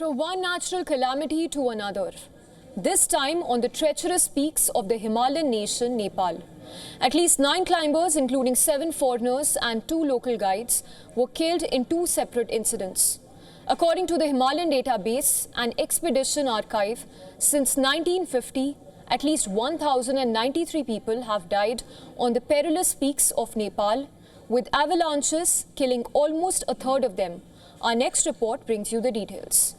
From one natural calamity to another, this time on the treacherous peaks of the Himalayan nation, Nepal. At least 9 climbers, including 7 foreigners and 2 local guides, were killed in 2 separate incidents. According to the Himalayan database and expedition archive, since 1950, at least 1,093 people have died on the perilous peaks of Nepal, with avalanches killing almost a third of them. Our next report brings you the details.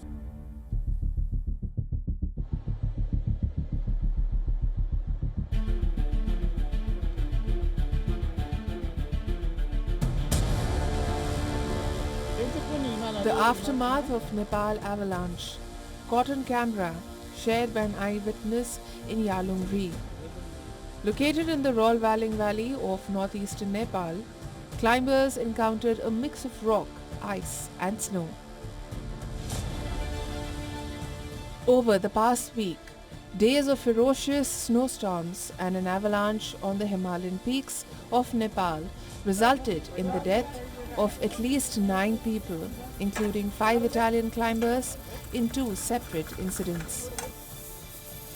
The aftermath of Nepal avalanche, caught on camera, shared by an eyewitness in Yalungri. Located in the Rolvaling Valley of northeastern Nepal, climbers encountered a mix of rock, ice and snow. Over the past week, days of ferocious snowstorms and an avalanche on the Himalayan peaks of Nepal resulted in the death of at least 9 people, including 5 Italian climbers, in 2 separate incidents.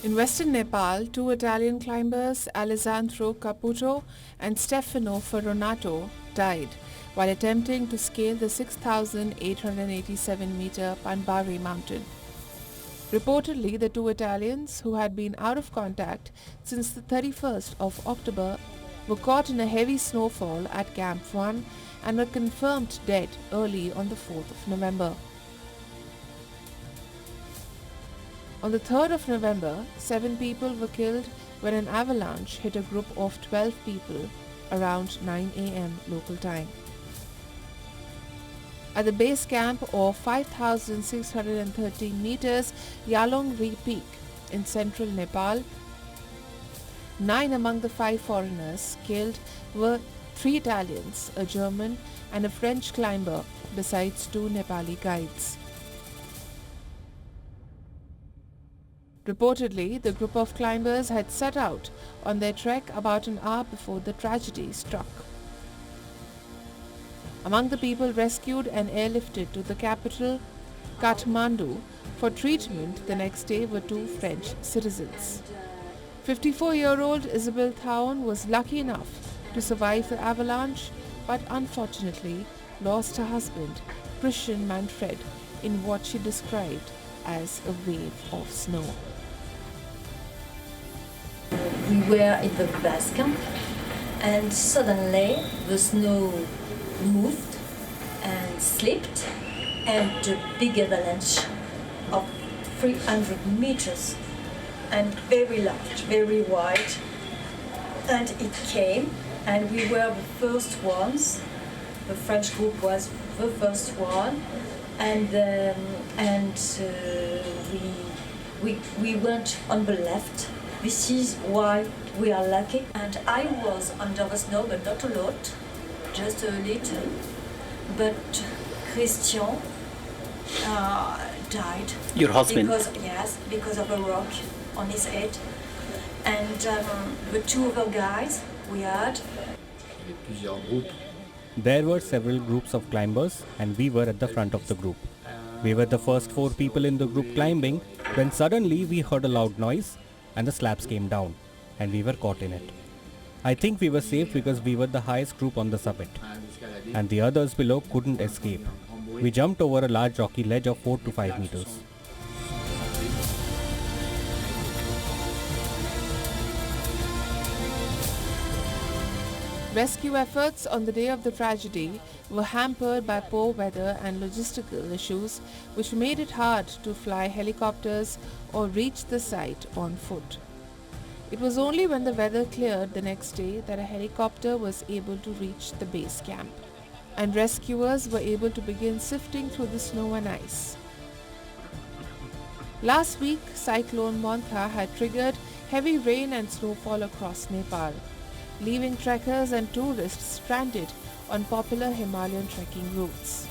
In western Nepal, 2 Italian climbers, Alessandro Caputo and Stefano Ferronato, died while attempting to scale the 6,887-meter Panbari mountain. Reportedly, the 2 Italians, who had been out of contact since the 31st of October, were caught in a heavy snowfall at Camp 1 and were confirmed dead early on the 4th of November. On the 3rd of November, 7 people were killed when an avalanche hit a group of 12 people around 9 a.m. local time. At the base camp of 5,613 meters Yalongri Peak in central Nepal, 9 among the 5 foreigners killed were 3 Italians, a German and a French climber, besides 2 Nepali guides. Reportedly, the group of climbers had set out on their trek about an hour before the tragedy struck. Among the people rescued and airlifted to the capital, Kathmandu, for treatment the next day were 2 French citizens. 54-year-old Isabel Thaun was lucky enough to survive the avalanche, but unfortunately lost her husband, Christian Manfred, in what she described as a wave of snow. We were in the base camp and suddenly the snow moved and slipped, and a big avalanche of 300 meters and very large, very wide, and it came and we were the first ones. The French group was the first one, and we went on the left. This is why we are lucky. And I was under the snow, but not a lot, just a little. But Christian died. Your husband? Because of a rock on his head. And the 2 other guys we had. There were several groups of climbers and we were at the front of the group. We were the first 4 people in the group climbing when suddenly we heard a loud noise and the slabs came down and we were caught in it. I think we were safe because we were the highest group on the summit and the others below couldn't escape. We jumped over a large rocky ledge of 4 to 5 meters. Rescue efforts on the day of the tragedy were hampered by poor weather and logistical issues, which made it hard to fly helicopters or reach the site on foot. It was only when the weather cleared the next day that a helicopter was able to reach the base camp, and rescuers were able to begin sifting through the snow and ice. Last week, Cyclone Montha had triggered heavy rain and snowfall across Nepal, leaving trekkers and tourists stranded on popular Himalayan trekking routes.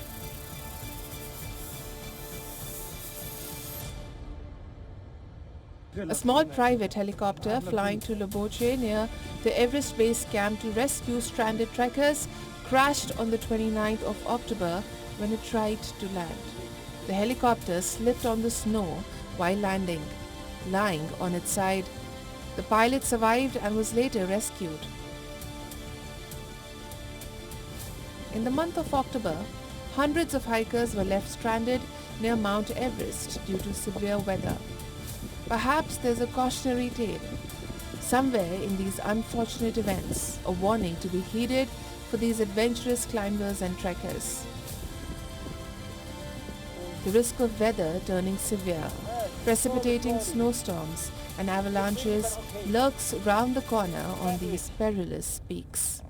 A small private helicopter flying to Loboche near the Everest Base Camp to rescue stranded trekkers crashed on the 29th of October when it tried to land. The helicopter slipped on the snow while landing, lying on its side. The pilot survived and was later rescued. In the month of October, hundreds of hikers were left stranded near Mount Everest due to severe weather. Perhaps there's a cautionary tale somewhere in these unfortunate events, a warning to be heeded for these adventurous climbers and trekkers. The risk of weather turning severe, precipitating snowstorms and avalanches lurks round the corner on these perilous peaks.